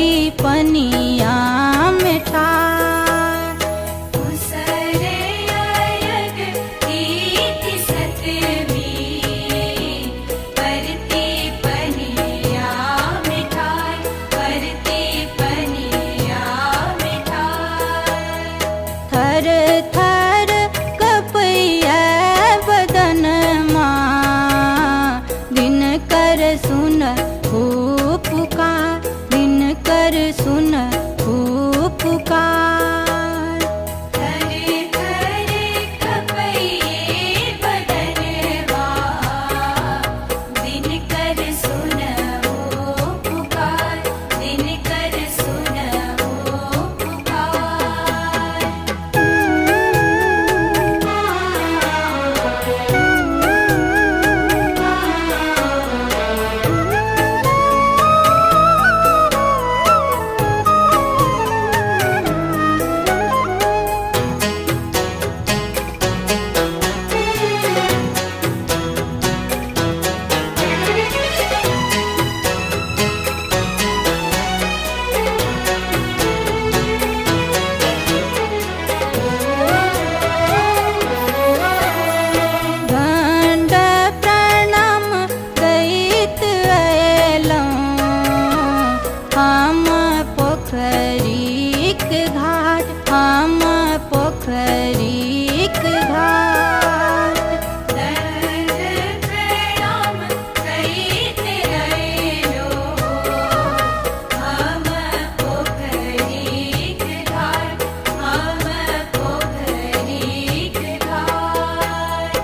भरती पनिया में ठार। थर थर कपैया बदन माँ, दिन कर सुन हो पुकार, दिन कर सुन हो पुकार। थर थर कपैये बदन माँ, दिन कर सुन हो पुकार, दिन कर सुन हो पुकार। दंड प्रणाम दैत अयलौं, हम पोखरीक घाट, हम पोखरीक घाट। दंड प्रणाम दैत अयलो, हम पोखरीक घाट, हम पोखरीक घाट।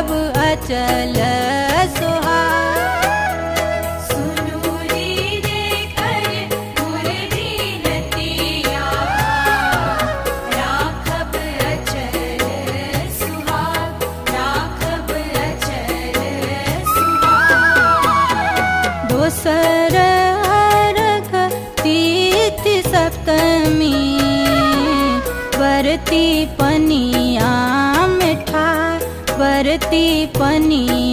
राखब अचल सुहाग। सुनूरी दे कर मुरली नतिया, राखब अचल सुहाग, राखब अचल सुहाग। दोसर अर्घ तिथि सप्तमी, बरती पनिया में ठार, बरती पनिया